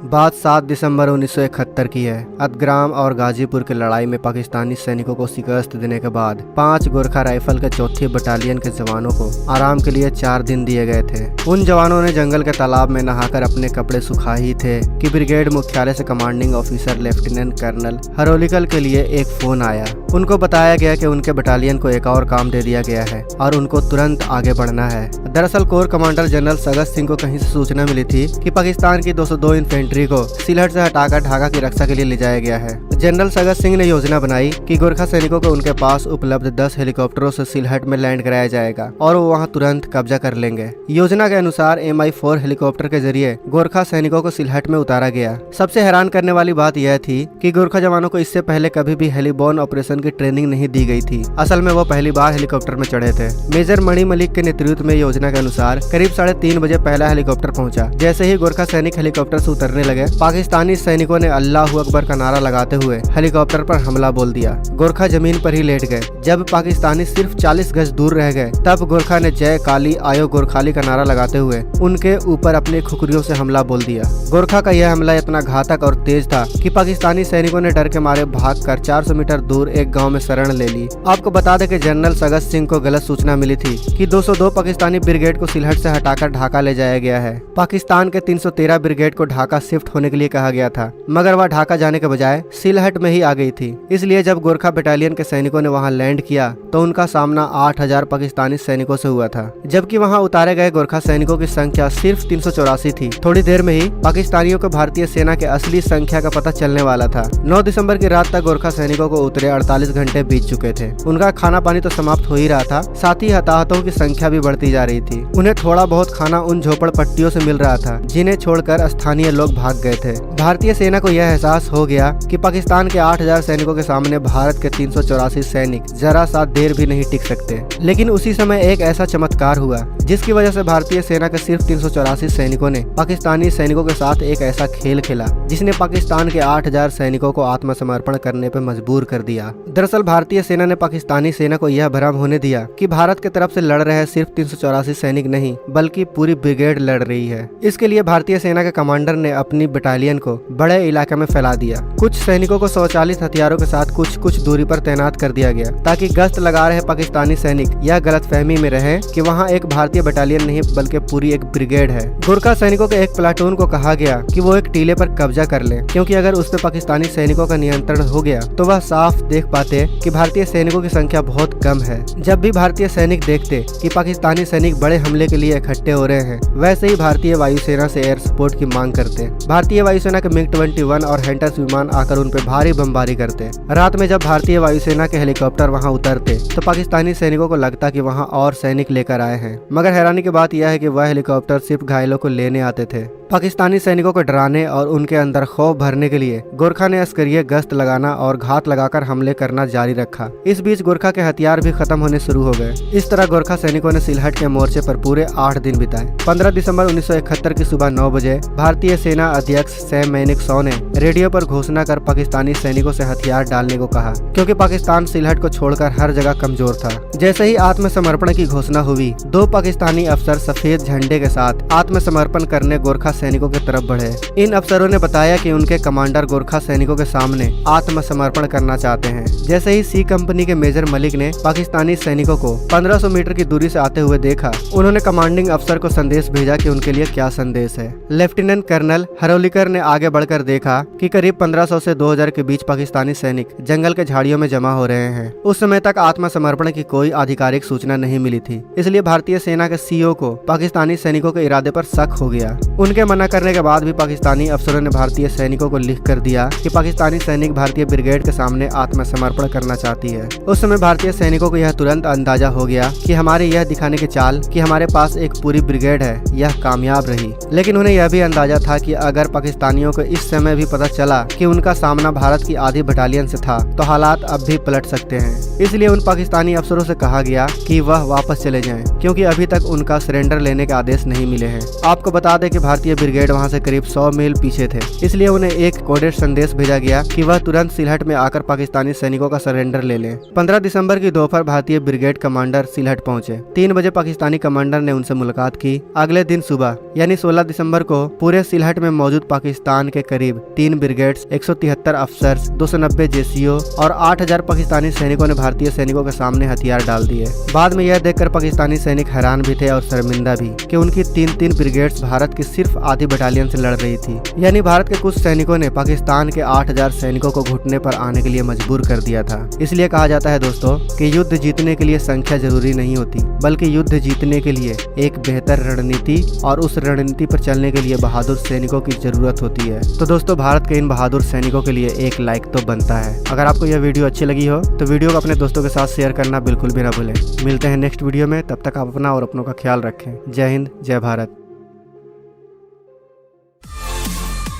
बात 7 दिसंबर 1971 की है। अदग्राम और गाजीपुर की लड़ाई में पाकिस्तानी सैनिकों को शिकस्त देने के बाद 5 गोरखा राइफल के 4थी बटालियन के जवानों को आराम के लिए 4 दिन दिए गए थे। उन जवानों ने जंगल के तालाब में नहाकर अपने कपड़े सुखा ही थे कि ब्रिगेड मुख्यालय से कमांडिंग ऑफिसर लेफ्टिनेंट कर्नल हरोलिकल के लिए एक फोन आया। उनको बताया गया कि उनके बटालियन को एक और काम दे दिया गया है और उनको तुरंत आगे बढ़ना है। दरअसल core commander general Sagat Singh को कहीं से सूचना मिली थी कि पाकिस्तान की 202 इन्फेंट्री को सिलहट से हटाकर ढाका की रक्षा के लिए ले जाया गया है। जनरल सगत सिंह ने योजना बनाई कि गोरखा सैनिकों को उनके पास उपलब्ध 10 हेलीकॉप्टरों से सिलहट में लैंड कराया जाएगा और वो वहां तुरंत कब्जा कर लेंगे। योजना के अनुसार MI-4 हेलीकॉप्टर के जरिए गोरखा सैनिकों को सिलहट में उतारा गया। सबसे हैरान करने वाली बात यह थी कि गोरखा जवानों को इससे पहले कभी भी हेलीबॉर्न ऑपरेशन की ट्रेनिंग नहीं दी गई थी। असल में वो पहली बार हेलीकॉप्टर में चढ़े थे। मेजर मणि मलिक के नेतृत्व में योजना के अनुसार करीब 3:30 बजे पहला हेलीकॉप्टर पहुंचा। जैसे ही गोरखा सैनिक हेलीकॉप्टर से उतरने लगे, पाकिस्तानी सैनिकों ने अल्लाहू अकबर का नारा लगाते हुए हेलीकॉप्टर पर हमला बोल दिया। गोरखा जमीन पर ही लेट गए। जब पाकिस्तानी सिर्फ 40 गज दूर रह गए, तब गोरखा ने जय काली आयो गोरखाली का नारा लगाते हुए उनके ऊपर अपनी खुखरियों से हमला बोल दिया। गोरखा का यह हमला इतना घातक और तेज था कि पाकिस्तानी सैनिकों ने डर के मारे भागकर 400 मीटर दूर एक गांव में शरण ले ली। आपको बता दें कि जनरल सगत सिंह को गलत सूचना मिली थी कि 202 पाकिस्तानी ब्रिगेड को सिलहट से हटाकर ढाका ले जाया गया है। पाकिस्तान के 313 ब्रिगेड को ढाका शिफ्ट होने के लिए कहा गया था, मगर वह ढाका जाने के बजाय सिलहट में ही आ गई थी। इसलिए जब गोरखा बटालियन के सैनिकों ने वहां लैंड किया तो उनका सामना 8000 पाकिस्तानी सैनिकों से हुआ था, जबकि वहां उतारे गए गोरखा सैनिकों की संख्या सिर्फ 384 थी। थोड़ी देर में ही पाकिस्तानियों को भारतीय सेना के असली संख्या का पता चलने वाला था। 9 दिसंबर की रात तक गोरखा सैनिकों को उतरे 48 घंटे बीत चुके थे। उनका खाना पानी तो समाप्त हो ही रहा था, साथ ही हताहतों की संख्या भी बढ़ती जा रही थी। उन्हें थोड़ा बहुत खाना उन झोपड़पट्टियों से मिल रहा था जिन्हें छोड़कर स्थानीय लोग भाग गए थे। भारतीय सेना को यह एहसास हो गया कि पाकिस्तान के 8000 सैनिकों के सामने भारत के 384 सैनिक जरा सा देर भी नहीं टिक सकते। लेकिन उसी समय एक ऐसा चमत्कार हुआ जिसकी वजह से भारतीय सेना के सिर्फ 384 सैनिकों ने पाकिस्तानी सैनिकों के साथ एक ऐसा खेल खेला जिसने पाकिस्तान के 8000 सैनिकों को आत्मसमर्पण करने पर मजबूर कर दिया। दरअसल भारतीय सेना ने पाकिस्तानी सेना को यह भ्रम होने दिया कि भारत की तरफ से लड़ रहे सिर्फ 384 सैनिक नहीं, बल्कि पूरी ब्रिगेड लड़ रही है। इसके लिए भारतीय सेना के कमांडर ने अपनी बटालियन को बड़े इलाके में फैला दिया। कुछ सैनिकों को स्वचालित हथियारों के साथ कुछ दूरी पर तैनात कर दिया गया ताकि गश्त लगा रहे पाकिस्तानी सैनिक यह गलतफहमी में रहे कि वहाँ एक भारतीय बटालियन नहीं बल्कि पूरी एक ब्रिगेड है। गोरखा सैनिकों के एक प्लाटून को कहा गया कि वो एक टीले पर कब्जा कर ले, क्योंकि अगर उस पर पाकिस्तानी सैनिकों का नियंत्रण हो गया तो वह साफ देख पाते कि भारतीय सैनिकों की संख्या बहुत कम है। जब भी भारतीय सैनिक देखते कि पाकिस्तानी सैनिक बड़े हमले के लिए इकट्ठे हो रहे हैं, वैसे ही भारतीय वायुसेना से एयर सपोर्ट की मांग करते। भारतीय वायुसेना के MiG-21 और हंटर्स विमान आकर उन पर भारी बमबारी करते। रात में जब भारतीय वायुसेना के हेलीकॉप्टर वहां उतरते तो पाकिस्तानी सैनिकों को लगता कि वहां और सैनिक लेकर आए हैं, मगर हैरानी की बात यह है कि वह हेलीकॉप्टर सिर्फ घायलों को लेने आते थे। पाकिस्तानी सैनिकों को डराने और उनके अंदर खौफ भरने के लिए गोरखा ने अस्करिया गश्त लगाना और घात लगाकर हमले करना जारी रखा। इस बीच गोरखा के हथियार भी खत्म होने शुरू हो गए। इस तरह गोरखा सैनिकों ने सिलहट के मोर्चे पर पूरे 8 दिन बिताए। 15 दिसंबर 1971 की सुबह 9 बजे भारतीय सेना अध्यक्ष सैम मैनेक्शॉ ने रेडियो पर घोषणा कर पाकिस्तानी सैनिकों से हथियार डालने को कहा, क्योंकि पाकिस्तान सिलहट को छोड़कर हर जगह कमजोर था। जैसे ही आत्मसमर्पण की घोषणा हुई, 2 पाकिस्तानी अफसर सफेद झंडे के साथ आत्मसमर्पण करने गोरखा सैनिकों की तरफ बढ़े। इन अफसरों ने बताया कि उनके कमांडर गोरखा सैनिकों के सामने आत्मसमर्पण करना चाहते हैं। जैसे ही सी कंपनी के मेजर मलिक ने पाकिस्तानी सैनिकों को 1500 मीटर की दूरी से आते हुए देखा, उन्होंने कमांडिंग अफसर को संदेश भेजा कि उनके लिए क्या संदेश है। लेफ्टिनेंट कर्नल हरोलिकर ने आगे बढ़कर देखा कि करीब 1500 से 2000 के बीच पाकिस्तानी सैनिक जंगल के झाड़ियों में जमा हो रहे हैं। उस समय तक आत्मसमर्पण की कोई आधिकारिक सूचना नहीं मिली थी, इसलिए भारतीय सेना के CEO को पाकिस्तानी सैनिकों के इरादे पर शक हो गया। उनके मना करने के बाद भी पाकिस्तानी अफसरों ने भारतीय सैनिकों को लिख कर दिया कि पाकिस्तानी सैनिक भारतीय ब्रिगेड के सामने आत्मसमर्पण करना चाहती है। उस समय भारतीय सैनिकों को यह तुरंत अंदाजा हो गया कि हमारे यह दिखाने की चाल कि हमारे पास एक पूरी ब्रिगेड है, यह कामयाब रही। लेकिन उन्हें यह भी अंदाजा था कि अगर पाकिस्तानियों को इस समय भी पता चला कि उनका सामना भारत की आधी बटालियन से था तो हालात अब भी पलट सकते हैं। इसलिए उन पाकिस्तानी अफसरों से कहा गया कि वह वापस चले जाएं, क्योंकि अभी तक उनका सरेंडर लेने के आदेश नहीं मिले हैं। आपको बता दें कि भारतीय ब्रिगेड वहां से करीब 100 मील पीछे थे, इसलिए उन्हें एक कोडेड संदेश भेजा गया कि वह तुरंत सिलहट में आकर पाकिस्तानी सैनिकों का सरेंडर ले लें। 15 दिसंबर की दोपहर भारतीय ब्रिगेड कमांडर सिलहट पहुंचे। 3 बजे पाकिस्तानी कमांडर ने उनसे मुलाकात की। अगले दिन सुबह यानी 16 दिसंबर को पूरे सिलहट में मौजूद पाकिस्तान के करीब 3 ब्रिगेड्स, 173 अफसर्स, 290 जेसीओ और 8000 पाकिस्तानी सैनिकों ने भारतीय सैनिकों के सामने हथियार डाल दिए। बाद में यह देखकर पाकिस्तानी सैनिक हैरान भी थे और शर्मिंदा भी कि उनकी 3 ब्रिगेड्स भारत की सिर्फ आधी बटालियन से लड़ रही थी। यानी भारत के कुछ सैनिकों ने पाकिस्तान के 8000 सैनिकों को घुटने पर आने के लिए मजबूर कर दिया था। इसलिए कहा जाता है दोस्तों कि युद्ध जीतने के लिए संख्या जरूरी नहीं होती, बल्कि युद्ध जीतने के लिए एक बेहतर रणनीति और उस रणनीति पर चलने के लिए बहादुर सैनिकों की जरूरत होती है। तो दोस्तों भारत के इन बहादुर सैनिकों के लिए एक लाइक तो बनता है। अगर आपको यह वीडियो अच्छी लगी हो तो वीडियो को अपने दोस्तों के साथ शेयर करना बिल्कुल भी ना भूलें। मिलते हैं नेक्स्ट वीडियो में, तब तक आप अपना और अपनों का ख्याल रखें। जय हिंद, जय भारत।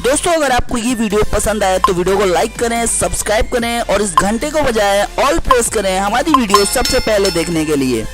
दोस्तों अगर आपको ये वीडियो पसंद आए तो वीडियो को लाइक करें, सब्सक्राइब करें और इस घंटे को बजाय ऑल प्रेस करें हमारी वीडियो सबसे पहले देखने के लिए।